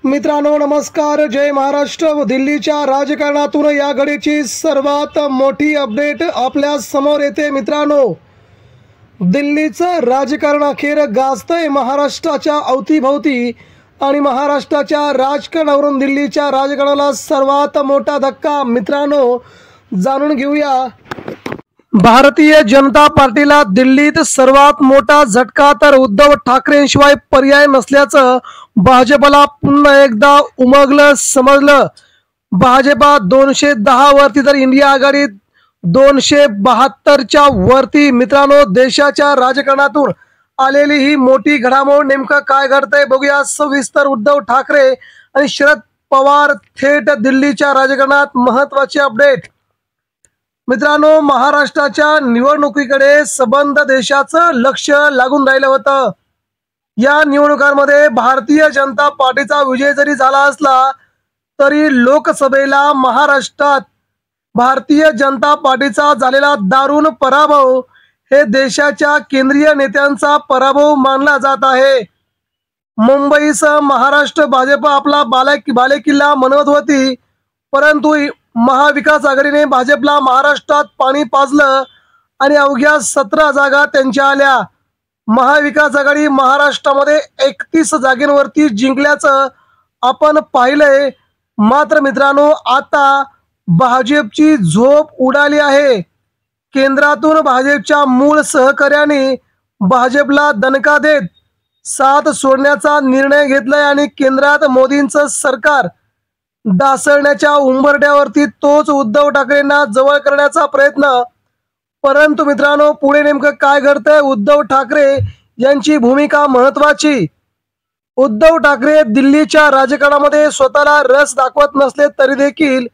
मित्रांनो नमस्कार, जय महाराष्ट्र। व दिल्लीच्या राजकारणातून या घडीची सर्वात मोठी अपडेट आपल्या समोर येते। मित्रांनो, दिल्लीचं राजकारण अखेर गाजतंय महाराष्ट्राच्या अवतीभवती आणि महाराष्ट्राच्या राजकारणावरून दिल्लीच्या राजकारणाला सर्वात मोठा धक्का। मित्रांनो, जाणून घेऊया भारतीय जनता पार्टीला दिल्लीत सर्वात मोठा झटका। तर उद्धव ठाकरेंशिवाय पर्याय नसल्याचं भाजपला पुन्हा एकदा उमगलं समजलं। भाजपा 210 वरती तर इंडिया आघाडी 272च्या वरती। मित्रांनो, देशाच्या राजकारणातून आलेली ही मोठी घडामोड, नेमकं काय घडतंय बघूया सविस्तर। उद्धव ठाकरे आणि शरद पवार थेट दिल्लीच्या राजकारणात, महत्त्वाची अपडेट। मित्रांनो, महाराष्ट्राच्या निवडणुकीकडे सबंध देशाचं लक्ष लागून राहिलं होतं। या निवडणुकांमध्ये भारतीय जनता पार्टीचा विजय जरी झाला असला तरी लोकसभेला महाराष्ट्रात भारतीय जनता पार्टीचा झालेला दारुण पराभव हे देशाच्या केंद्रीय नेत्यांचा पराभव मानला जात आहे। मुंबईसह महाराष्ट्र भाजप आपला बालेकिल्ला म्हणत होती, परंतु महाविकास आघाडीने भाजपला महाराष्ट्रात पाणी पाजलं आणि अवघ्या 17 जागा त्यांच्या आल्या। महाविकास आघाडी महाराष्ट्रामध्ये 31 जागेवरती जिंकल्याचं आपण पाहिलंय। मात्र मित्रांनो, आता भाजपची झोप उडाली आहे। केंद्रातून भाजपच्या मूळ सहकार्याने भाजपला दणका देत साथ सोडण्याचा निर्णय घेतलाय आणि केंद्रात मोदींचं सरकार ढासळण्याच्या उंबरठ्यावरती तोच उद्धव ठाकरेंना जवळ करण्याचा प्रयत्न। परंतु मित्रांनो, पुढे नेमकं काय घडतंय? उद्धव ठाकरे यांची भूमिका महत्त्वाची। उद्धव ठाकरे दिल्लीच्या राजकारणामध्ये स्वतःला रस दाखवत नसले तरी देखील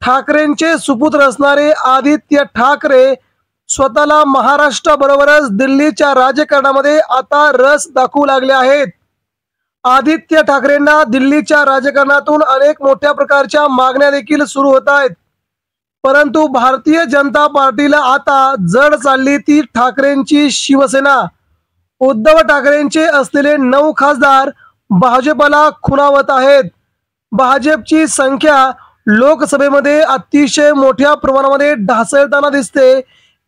ठाकरेंचे सुपुत्र असणारे आदित्य ठाकरे स्वतःला महाराष्ट्राबरोबरच दिल्लीच्या राजकारणामध्ये आता रस दाखवू लागले आहेत। आदित्य ठाकरेंना दिल्लीच्या राजकारणातून अनेक मोठ्या प्रकारच्या मागण्या देखील सुरू होत आहेत, परंतु भारतीय जनता पार्टीला आता जड चालली ती ठाकरेंची शिवसेना। उद्धव ठाकरेंचे असलेले 9 खासदार भाजपला खुणावत आहेत। भाजपची संख्या लोकसभेमध्ये अतिशय मोठ्या प्रमाणामध्ये ढासळताना दिसते।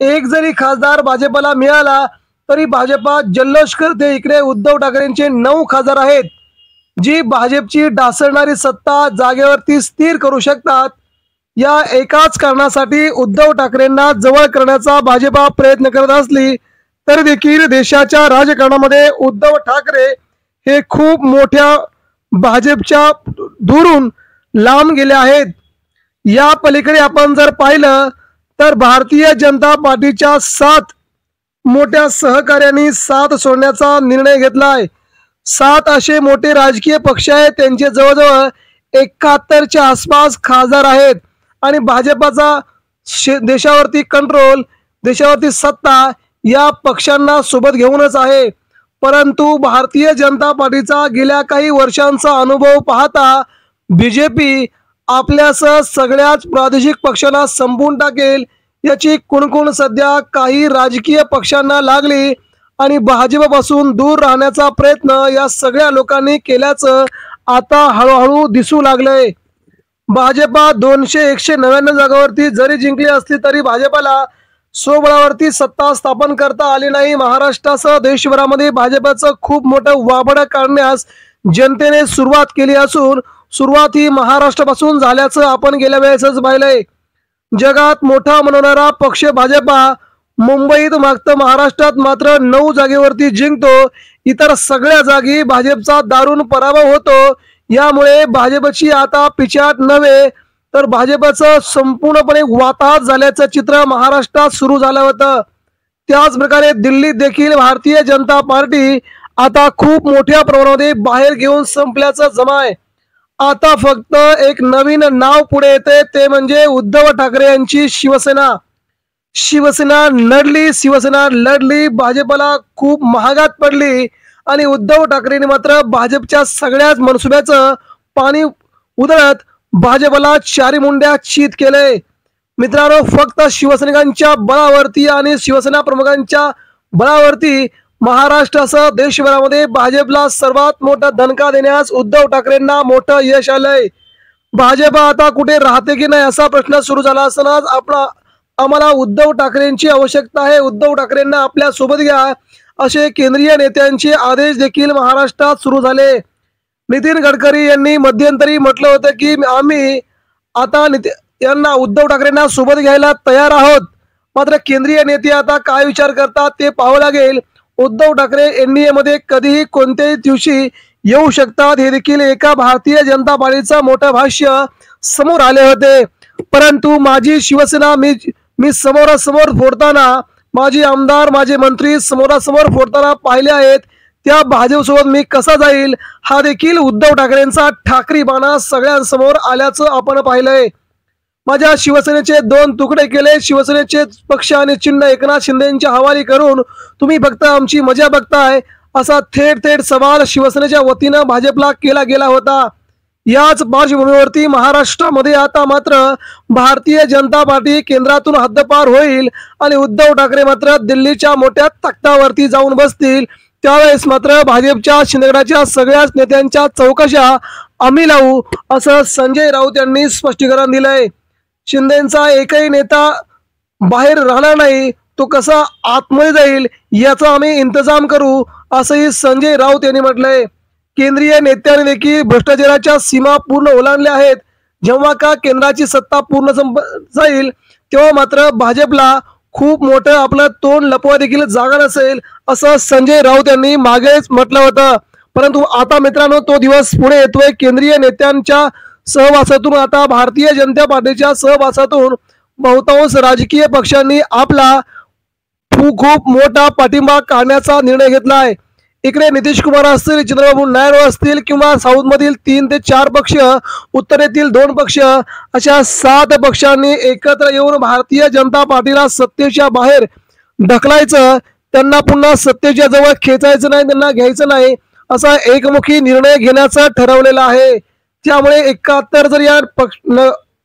एक जरी खासदार भाजपला मिळाला तरी भाजपा जल्लोष करते। इकडे उद्धव ठाकरेंचे 9 खासदार आहेत जी भाजपची ढासळणारी सत्ता जागेवरती स्थिर करू शकतात। या एकाच कारणासाठी उद्धव ठाकरेंना जवळ करण्याचा भाजपा प्रयत्न करत असली तरी देखील देशाच्या राजकारणामध्ये उद्धव ठाकरे हे खूप मोठ्या भाजपच्या दुरून लांब गेले आहेत। या पलीकडे आपण जर पाहिलं तर भारतीय जनता पार्टीच्या 7 मोठ्या सहकार्यांनी साथ सोडण्याचा निर्णय घेतलाय। 7 असे मोठे राजकीय पक्ष आहेत, त्यांचे जवळजवळ 71च्या आसपास खासदार आहेत आणि भाजपाचा देशावरती कंट्रोल, देशावरती सत्ता या पक्षांना सोबत घेऊनच आहे। परंतु भारतीय जनता पार्टीचा गेल्या काही वर्षांचा अनुभव पाहता बीजेपी आपल्यासह सगळ्याच प्रादेशिक पक्षांना संपवून टाकेल याची कुणकुण सध्या काही राजकीय पक्षांना लागली आणि भाजपपासून दूर राहण्याचा प्रयत्न या सगळ्या लोकांनी केल्याचं आता हळूहळू दिसू लागलंय। भाजपा 200-199 जागावरती जरी जिंकली असली तरी भाजपला स्वबळावरती सत्ता स्थापन करता आली नाही। महाराष्ट्रासह देशभरामध्ये भाजपचं खूप मोठं वाबड काढण्यास जनतेने सुरुवात केली असून सुरुवात ही महाराष्ट्रापासून झाल्याचं आपण गेल्या वेळेसच पाहिलंय। जगात मोठा म्हणणारा पक्ष भाजपा मुंबईत मागतं, महाराष्ट्रात मात्र 9 जागेवरती जिंकतो। इतर सगळ्या जागी भाजपचा दारुण पराभव होतो। यामुळे भाजपची आता पिछाट नव्हे तर भाजपचं संपूर्णपणे वाताहत झाल्याचं चित्र महाराष्ट्रात सुरू झालं होतं। त्याच प्रकारे दिल्लीत देखील भारतीय जनता पार्टी आता खूप मोठ्या प्रमाणामध्ये बाहेर घेऊन संपल्याचं जमाय। आता फक्त एक नवीन नाव पुढे येते, ते म्हणजे उद्धव ठाकरे यांची शिवसेना। शिवसेना लढली, भाजपला खूप महागात पडली आणि उद्धव ठाकरेंनी मात्र भाजपच्या सगळ्याच मनसुब्याचं पाणी उधळत भाजपला चारी मुंड्या चित केले। मित्रांनो, फक्त शिवसैनिकांच्या बळावरती आणि शिवसेना प्रमुखांच्या बळावरती महाराष्ट्रासह देशभरामध्ये भाजपला सर्वात मोठा दणका देण्यास उद्धव ठाकरेंना मोठं यश आलंय। भाजप आता कुठे राहते की नाही असा प्रश्न सुरू झाला असतानाच आम्हाला उद्धव ठाकरेंची आवश्यकता आहे, उद्धव ठाकरेंना आपल्या सोबत घ्या असे केंद्रीय नेत्यांचे आदेश देखील महाराष्ट्रात सुरू झाले। नितीन गडकरी यांनी मध्यंतरी म्हटलं होतं की आम्ही आता यांना उद्धव ठाकरेंना सोबत घ्यायला तयार आहोत। मात्र केंद्रीय नेते आता काय विचार करतात ते पाहावं लागेल। उद्धव ठाकरे एनडीए मध्ये कधीही कोणत्याही दिवशी येऊ शकतात हे देखील एका भारतीय जनता पार्टीचं मोठं भाष्य समोर आले होते। परंतु माझी शिवसेना मी समोरासमोर फोडताना, माझे आमदार माझे मंत्री समोरासमोर फोडताना पाहिले आहेत, त्या भाजपसोबत मी कसा जाईल हा देखील उद्धव ठाकरेंचा ठाकरीपणा सगळ्यांसमोर आल्याचं आपण पाहिलंय। माझ्या शिवसेनेचे 2 तुकडे केले, शिवसेनेचे पक्ष आणि चिन्ह एकनाथ शिंदेच्या हवाली करून तुम्ही फक्त आमची मजा बघताय असा थेट सवाल शिवसेनेच्या वतीनं भाजपला केला गेला होता। याच पार्श्वभूमीवरती महाराष्ट्रामध्ये आता मात्र भारतीय जनता पार्टी केंद्रातून हद्दपार होईल आणि उद्धव ठाकरे मात्र दिल्लीच्या मोठ्या तख्तावरती जाऊन बसतील। त्यावेळेस मात्र भाजपच्या शिंदेगडाच्या सगळ्याच नेत्यांच्या चौकशा आम्ही लावू असं संजय राऊत यांनी स्पष्टीकरण दिलंय। शिंदेचा एकही नेता बाहेर राहणार नाही, तो कसा आतमध्ये जाईल याचा आम्ही इंतजाम करू असंही संजय राऊत यांनी म्हटलंय। केंद्रीय नेत्यांनी देखील भ्रष्टाचाराच्या सीमा पूर्ण ओलांडल्या आहेत। जेव्हा का केंद्राची सत्ता पूर्ण जाईल तेव्हा मात्र भाजपला खूप मोठं आपलं तोंड लपवा देखील जागा नसेल असं संजय राऊत यांनी मागेच म्हटलं होतं। परंतु आता मित्रांनो तो दिवस पुढे येतोय। केंद्रीय नेत्यांच्या सहवासातून आता भारतीय जनता पार्टीच्या सहवासातून बहुतांश राजकीय पक्षांनी आपला खूप मोठा पाठिंबा काढण्याचा निर्णय घेतला आहे। इकडे नितीश कुमार असतील, चंद्रबाबू नायडू असतील किंवा साऊथ मधील 3 ते 4 पक्ष, उत्तरेतील 2 पक्ष अशा 7 पक्षांनी एकत्र येऊन भारतीय जनता पार्टीला सत्तेच्या बाहेर ढकलायचं, त्यांना पुन्हा सत्तेच्या जवळ खेचायचं नाही, त्यांना घ्यायचं नाही असा एकमुखी निर्णय घेण्याचं ठरवलेला आहे। त्यामुळे 71 जर या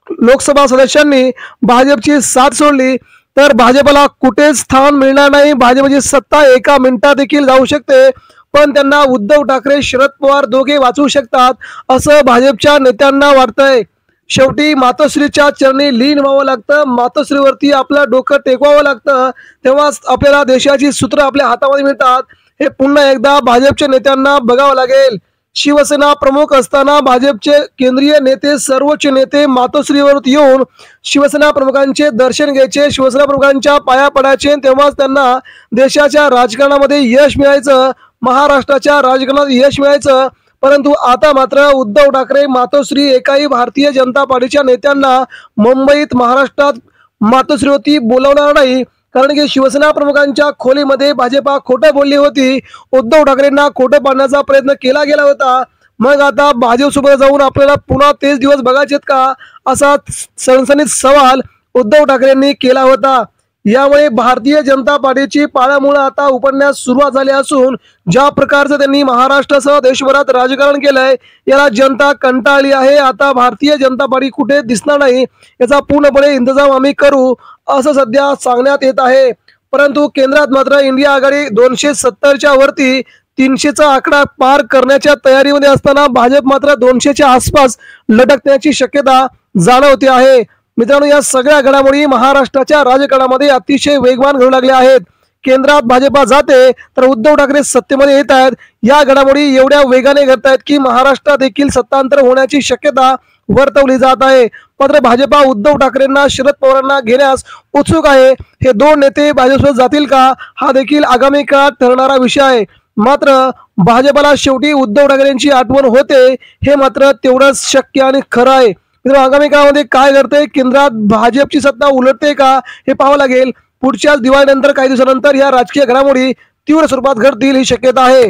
लोकसभा सदस्यांनी भाजपची साथ सोडली तर भाजपला कुठेच स्थान मिळणार नाही। भाजपची सत्ता एका मिनिटात देखील जाऊ शकते, पण त्यांना उद्धव ठाकरे शरद पवार दोघे वाचवू शकतात असं भाजपच्या नेत्यांना वाटतंय। शेवटी मातोश्रीच्या चरणी लीन व्हावं लागतं, मातोश्रीवरती आपलं डोकं टेकवावं लागतं, तेव्हाच आपल्याला देशाची सूत्र आपल्या हातामध्ये मिळतात। हे पुन्हा एकदा भाजपच्या नेत्यांना बघावं लागेल। शिवसेना प्रमुख असताना भाजपचे केंद्रीय नेते, सर्वोच्च नेते मातोश्रीवरती येऊन शिवसेना प्रमुखांचे दर्शन घ्यायचे, शिवसेना प्रमुखांच्या पाया पडायचे, तेव्हाच त्यांना देशाच्या राजकारणामध्ये यश मिळायचं, महाराष्ट्राच्या राजकारणात यश मिळायचं। परंतु आता मात्र उद्धव ठाकरे मातोश्री एकाही भारतीय जनता पार्टीच्या नेत्यांना मुंबईत महाराष्ट्रात मातोश्रीवरती बोलवणार नाही, कारण की शिवसेना प्रमुखांच्या खोलीमध्ये भाजपा खोटं बोलली होती, उद्धव ठाकरेंना खोटं पाडण्याचा प्रयत्न केला गेला होता। मग आता भाजपसोबत जाऊन आपल्याला पुन्हा तेच दिवस बघायचेत का असा सणसणीत सवाल उद्धव ठाकरेंनी केला होता। यामुळे भारतीय जनता पार्टीची पाळंमुळं आता उपडण्यास सुरुवात झाली असून ज्या प्रकारचं त्यांनी महाराष्ट्रासह देशभरात राजकारण केलंय याला जनता कंटाळली आहे। आता भारतीय जनता पार्टी कुठे दिसणार नाही याचा पूर्णपणे इंतजाम आम्ही करू असं सध्या सांगण्यात येत आहे। परंतु केंद्रात मात्र इंडिया आघाडी 270च्या वरती 300चा आकडा पार करण्याच्या तयारीमध्ये असताना भाजप मात्र 200च्या आसपास लटकण्याची शक्यता जाणवते आहे। मित्रांनो, या सगळ्या घडामोडी महाराष्ट्राच्या राजकारणामध्ये अतिशय वेगवान घडू लागल्या आहेत। केंद्रात भाजपा जाते तर उद्धव ठाकरे सत्तेमध्ये येत आहेत। या घडामोडी एवढ्या वेगाने घडत आहेत की महाराष्ट्रात देखील सत्तांतर होण्याची शक्यता वर्तवली जात आहे। मात्र भाजपा उद्धव ठाकरेंना, शरद पवारांना घेण्यास उत्सुक आहे। हे 2 नेते भाजपसोबत जातील का हा देखील आगामी काळात ठरणारा विषय आहे। मात्र भाजपला शेवटी उद्धव ठाकरेंची आठवण होते हे मात्र तेवढंच शक्य आणि खरं आहे। आगामी काळामध्ये काय घडतंय, केंद्रात भाजपची सत्ता उलटते का हे पाहावं लागेल। पुढच्या दिवाळीनंतर काही दिवसानंतर या राजकीय घडामोडी तीव्र स्वरूपात घडतील ही शक्यता आहे।